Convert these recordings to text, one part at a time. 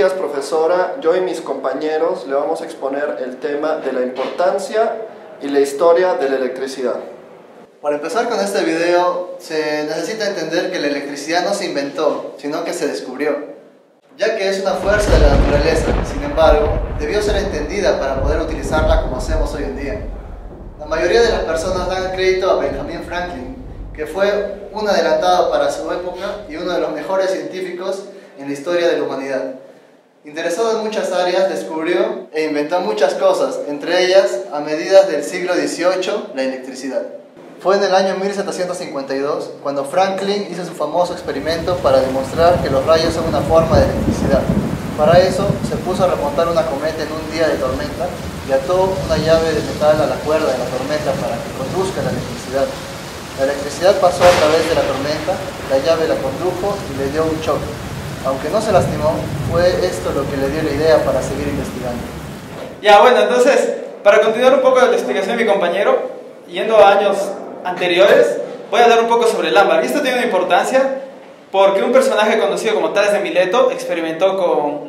días, profesora. Yo y mis compañeros le vamos a exponer el tema de la importancia y la historia de la electricidad. Para empezar con este video, se necesita entender que la electricidad no se inventó, sino que se descubrió, ya que es una fuerza de la naturaleza. Sin embargo, debió ser entendida para poder utilizarla como hacemos hoy en día. La mayoría de las personas dan crédito a Benjamin Franklin, que fue un adelantado para su época y uno de los mejores científicos en la historia de la humanidad. Interesado en muchas áreas, descubrió e inventó muchas cosas, entre ellas, a mediados del siglo XVIII, la electricidad. Fue en el año 1752 cuando Franklin hizo su famoso experimento para demostrar que los rayos son una forma de electricidad. Para eso, se puso a remontar una cometa en un día de tormenta y ató una llave de metal a la cuerda de la tormenta para que conduzca la electricidad. La electricidad pasó a través de la tormenta, la llave la condujo y le dio un choque. Aunque no se lastimó, fue esto lo que le dio la idea para seguir investigando. Ya, bueno, entonces, para continuar un poco de la explicación de mi compañero, yendo a años anteriores, voy a hablar un poco sobre el ámbar. Y esto tiene una importancia porque un personaje conocido como Tales de Mileto experimentó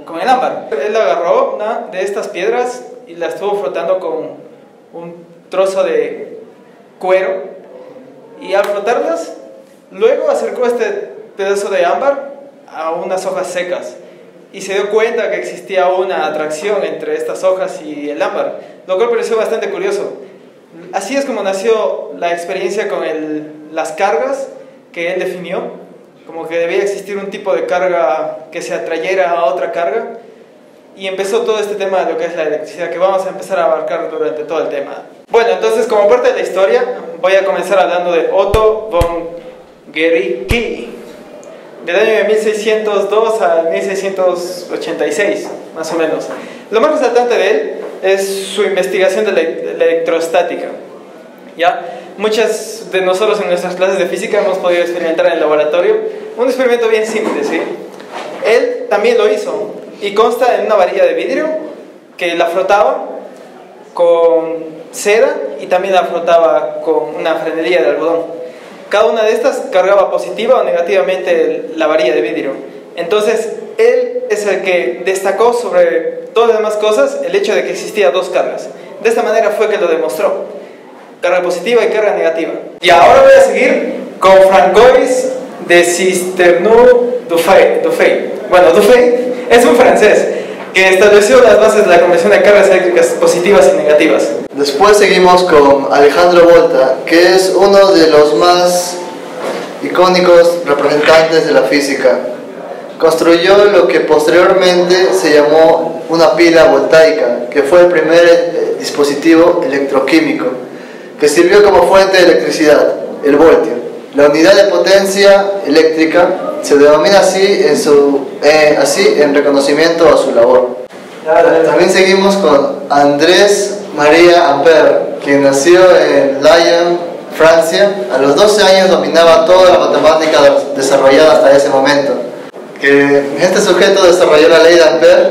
con el ámbar. Él agarró una de estas piedras y la estuvo frotando con un trozo de cuero, y al frotarlas, luego acercó este pedazo de ámbar a unas hojas secas y se dio cuenta que existía una atracción entre estas hojas y el ámbar, lo cual pareció bastante curioso. Así es como nació la experiencia con las cargas que él definió, como que debía existir un tipo de carga que se atrayera a otra carga, y empezó todo este tema de lo que es la electricidad, que vamos a empezar a abarcar durante todo el tema. Bueno, entonces, como parte de la historia, voy a comenzar hablando de Otto von Guericke, del año de 1602 a 1686, más o menos. Lo más resaltante de él es su investigación de la electrostática. ¿Ya? Muchas de nosotros en nuestras clases de física hemos podido experimentar en el laboratorio un experimento bien simple, ¿sí? Él también lo hizo y consta en una varilla de vidrio que la frotaba con cera y también la frotaba con una franelilla de algodón. Cada una de estas cargaba positiva o negativamente la varilla de vidrio. Entonces, él es el que destacó sobre todas las demás cosas el hecho de que existía dos cargas. De esta manera fue que lo demostró: carga positiva y carga negativa. Y ahora voy a seguir con Francois de Cisternoux-Dufay. Bueno, Dufay es un francés que estableció las bases de la conversión de cargas eléctricas positivas y negativas. Después seguimos con Alejandro Volta, que es uno de los más icónicos representantes de la física. Construyó lo que posteriormente se llamó una pila voltaica, que fue el primer dispositivo electroquímico que sirvió como fuente de electricidad, el voltio. La unidad de potencia eléctrica se denomina así en reconocimiento a su labor. También seguimos con Andrés María Ampère, quien nació en Lyon, Francia. A los 12 años dominaba toda la matemática desarrollada hasta ese momento. Este sujeto desarrolló la ley de Ampère,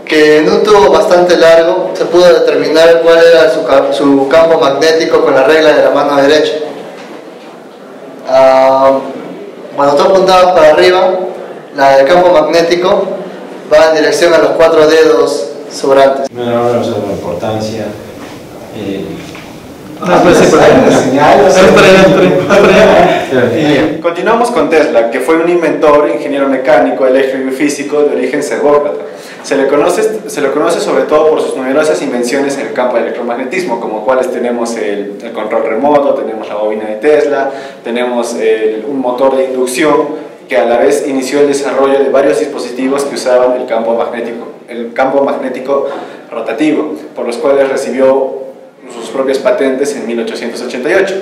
que en un tubo bastante largo se pudo determinar cuál era su campo magnético con la regla de la mano derecha. Cuando tú apuntabas para arriba, el campo magnético va en dirección a los 4 dedos sobrantes. Bueno, ahora sobre la importancia. Continuamos con Tesla, que fue un inventor, ingeniero mecánico, eléctrico y físico de origen serbócrata. Se le conoce sobre todo por sus numerosas invenciones en el campo del electromagnetismo, como cuales tenemos el control remoto, tenemos la bobina de Tesla, tenemos un motor de inducción que a la vez inició el desarrollo de varios dispositivos que usaban el campo magnético rotativo, por los cuales recibió sus propias patentes en 1888.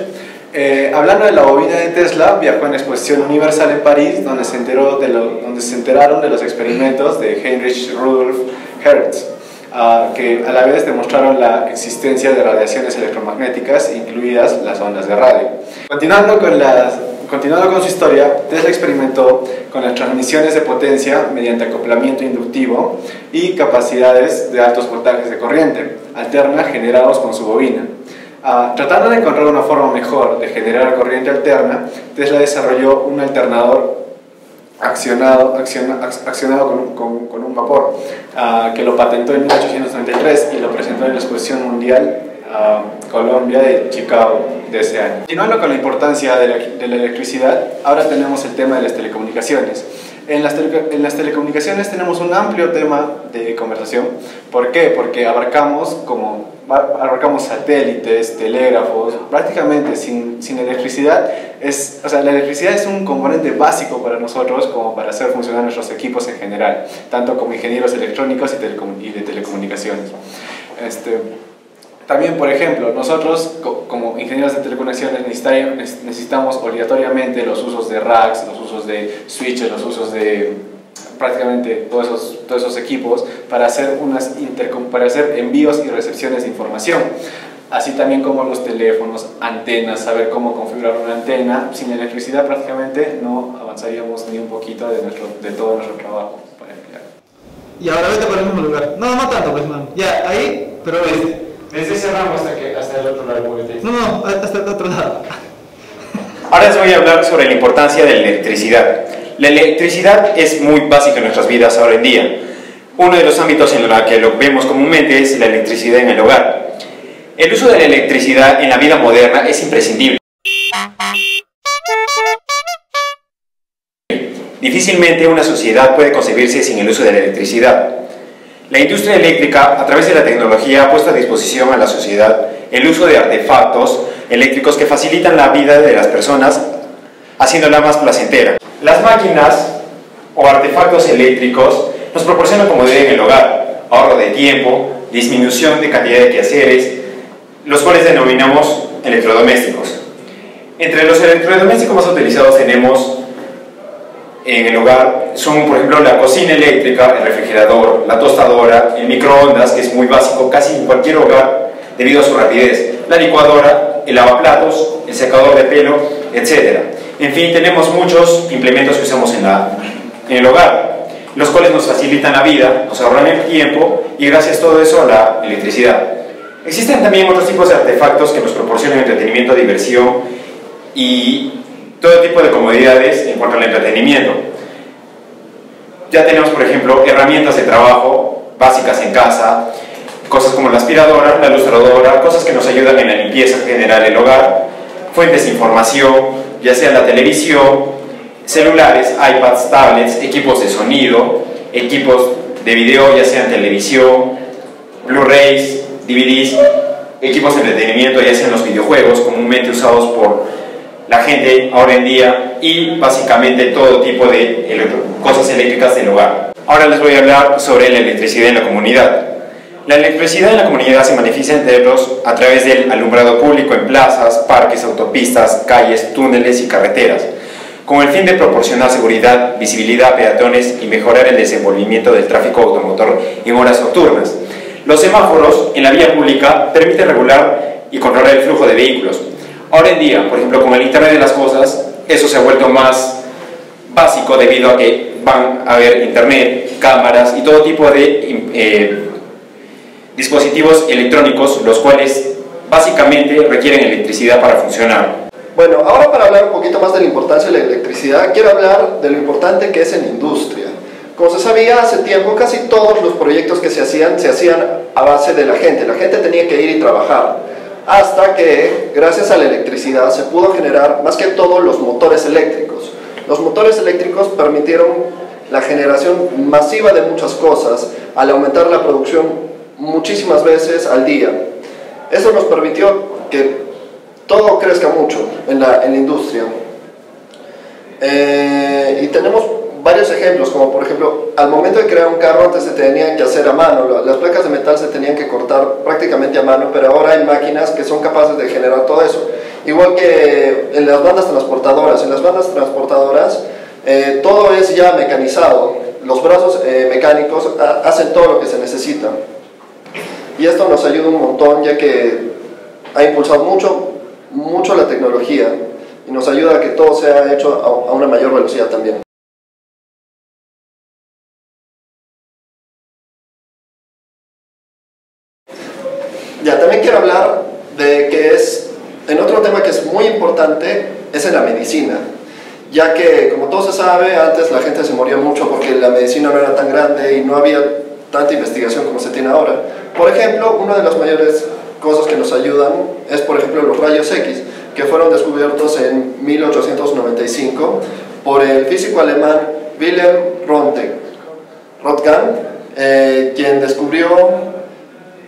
Hablando de la bobina de Tesla, viajó en la Exposición Universal en París, donde se enteraron de los experimentos de Heinrich Rudolf Hertz, que a la vez demostraron la existencia de radiaciones electromagnéticas, incluidas las ondas de radio. Continuando con su historia, Tesla experimentó con las transmisiones de potencia mediante acoplamiento inductivo y capacidades de altos voltajes de corriente alterna generados con su bobina. Tratando de encontrar una forma mejor de generar corriente alterna, Tesla desarrolló un alternador accionado con un vapor, que lo patentó en 1893 y lo presentó en la Exposición Mundial Colombia de Chicago de ese año. Continuando con la importancia de la electricidad, ahora tenemos el tema de las telecomunicaciones. En las telecomunicaciones tenemos un amplio tema de conversación. ¿Por qué? Porque abarcamos satélites, telégrafos, prácticamente sin electricidad. La electricidad es un componente básico para nosotros como para hacer funcionar nuestros equipos en general, tanto como ingenieros electrónicos y de telecomunicaciones. También, por ejemplo, nosotros como ingenieros de telecomunicaciones necesitamos obligatoriamente los usos de racks, los usos de switches, los usos de prácticamente todos esos equipos para hacer envíos y recepciones de información. Así también como los teléfonos, antenas, saber cómo configurar una antena. Sin electricidad prácticamente no avanzaríamos ni un poquito de todo nuestro trabajo para emplear. Y ahora vete por el mismo lugar. No tanto, pues, man. Ya, ahí, pero... Desde ese ramo hasta el otro lado. No, hasta el otro lado. Ahora les voy a hablar sobre la importancia de la electricidad. La electricidad es muy básica en nuestras vidas ahora en día. Uno de los ámbitos en los que lo vemos comúnmente es la electricidad en el hogar. El uso de la electricidad en la vida moderna es imprescindible. Difícilmente una sociedad puede concebirse sin el uso de la electricidad. La industria eléctrica, a través de la tecnología, ha puesto a disposición a la sociedad el uso de artefactos eléctricos que facilitan la vida de las personas, haciéndola más placentera. Las máquinas o artefactos eléctricos nos proporcionan comodidad en el hogar, ahorro de tiempo, disminución de cantidad de quehaceres, los cuales denominamos electrodomésticos. Entre los electrodomésticos más utilizados tenemos en el hogar son, por ejemplo, la cocina eléctrica, el refrigerador, la tostadora, el microondas, que es muy básico casi en cualquier hogar debido a su rapidez, la licuadora, el lavaplatos, el secador de pelo, etc. En fin, tenemos muchos implementos que usamos en el hogar, los cuales nos facilitan la vida, nos ahorran el tiempo y gracias a todo eso a la electricidad. Existen también otros tipos de artefactos que nos proporcionan entretenimiento, diversión y todo tipo de comodidades en cuanto al entretenimiento. Ya tenemos, por ejemplo, herramientas de trabajo básicas en casa, cosas como la aspiradora, la lustradora, cosas que nos ayudan en la limpieza general del hogar, fuentes de información, ya sea la televisión, celulares, iPads, tablets, equipos de sonido, equipos de video, ya sean televisión, Blu-rays, DVDs, equipos de entretenimiento, ya sean los videojuegos comúnmente usados por la gente ahora en día y básicamente todo tipo de cosas eléctricas del hogar. Ahora les voy a hablar sobre la electricidad en la comunidad. La electricidad en la comunidad se manifiesta a través del alumbrado público en plazas, parques, autopistas, calles, túneles y carreteras, con el fin de proporcionar seguridad, visibilidad a peatones y mejorar el desenvolvimiento del tráfico automotor en horas nocturnas. Los semáforos en la vía pública permiten regular y controlar el flujo de vehículos. Ahora en día, por ejemplo, con el Internet de las cosas, eso se ha vuelto más básico debido a que van a haber internet, cámaras y todo tipo de dispositivos electrónicos, los cuales básicamente requieren electricidad para funcionar. Bueno, ahora para hablar un poquito más de la importancia de la electricidad, quiero hablar de lo importante que es en la industria. Como se sabía hace tiempo, casi todos los proyectos que se hacían a base de la gente tenía que ir y trabajar. Hasta que, gracias a la electricidad, se pudo generar más que todo los motores eléctricos. Los motores eléctricos permitieron la generación masiva de muchas cosas al aumentar la producción muchísimas veces al día. Eso nos permitió que todo crezca mucho en la industria. Y tenemos varios ejemplos, como por ejemplo, al momento de crear un carro antes se tenían que hacer a mano, las placas de metal se tenían que cortar prácticamente a mano, pero ahora hay máquinas que son capaces de generar todo eso. Igual que en las bandas transportadoras, todo es ya mecanizado, los brazos mecánicos hacen todo lo que se necesita. Y esto nos ayuda un montón, ya que ha impulsado mucho la tecnología y nos ayuda a que todo sea hecho a una mayor velocidad también. Ya, también quiero hablar de en otro tema que es muy importante, es en la medicina, ya que, como todo se sabe, antes la gente se moría mucho porque la medicina no era tan grande y no había tanta investigación como se tiene ahora. Por ejemplo, una de las mayores cosas que nos ayudan es, por ejemplo, los rayos X, que fueron descubiertos en 1895 por el físico alemán Wilhelm Röntgen, quien descubrió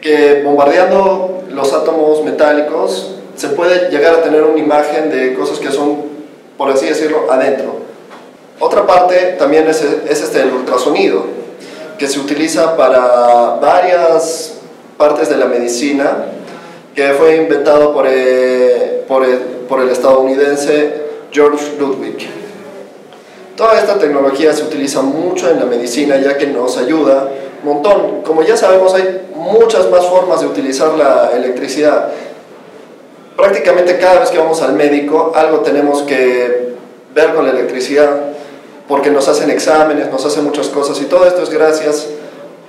que bombardeando los átomos metálicos se puede llegar a tener una imagen de cosas que son, por así decirlo, adentro. Otra parte también es el ultrasonido, que se utiliza para varias partes de la medicina, que fue inventado por el estadounidense George Ludwig. Toda esta tecnología se utiliza mucho en la medicina, ya que nos ayuda un montón. Como ya sabemos, hay muchas más formas de utilizar la electricidad. Prácticamente cada vez que vamos al médico, algo tenemos que ver con la electricidad, porque nos hacen exámenes, nos hacen muchas cosas, y todo esto es gracias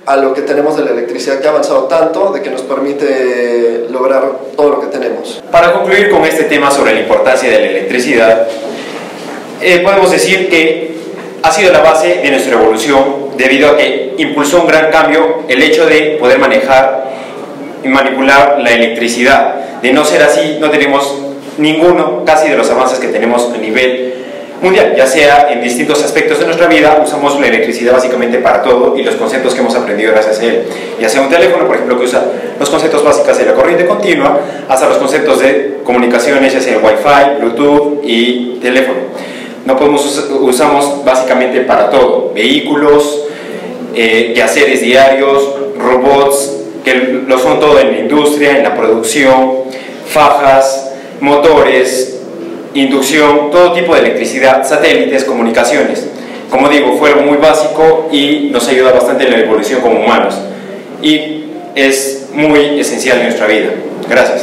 a lo que tenemos de la electricidad, que ha avanzado tanto de que nos permite lograr todo lo que tenemos. Para concluir con este tema sobre la importancia de la electricidad, podemos decir que ha sido la base de nuestra evolución, debido a que impulsó un gran cambio el hecho de poder manejar y manipular la electricidad. De no ser así, no tenemos ninguno casi de los avances que tenemos a nivel mundial, ya sea en distintos aspectos de nuestra vida. Usamos la electricidad básicamente para todo, y los conceptos que hemos aprendido gracias a él, ya sea un teléfono, por ejemplo, que usa los conceptos básicos de la corriente continua, hasta los conceptos de comunicaciones, ya sea Wi-Fi, Bluetooth y teléfono. Usamos básicamente para todo: vehículos, quehaceres diarios, robots, que lo son todo en la industria, en la producción, fajas, motores, inducción, todo tipo de electricidad, satélites, comunicaciones. Como digo, fue algo muy básico y nos ayuda bastante en la evolución como humanos, y es muy esencial en nuestra vida. Gracias.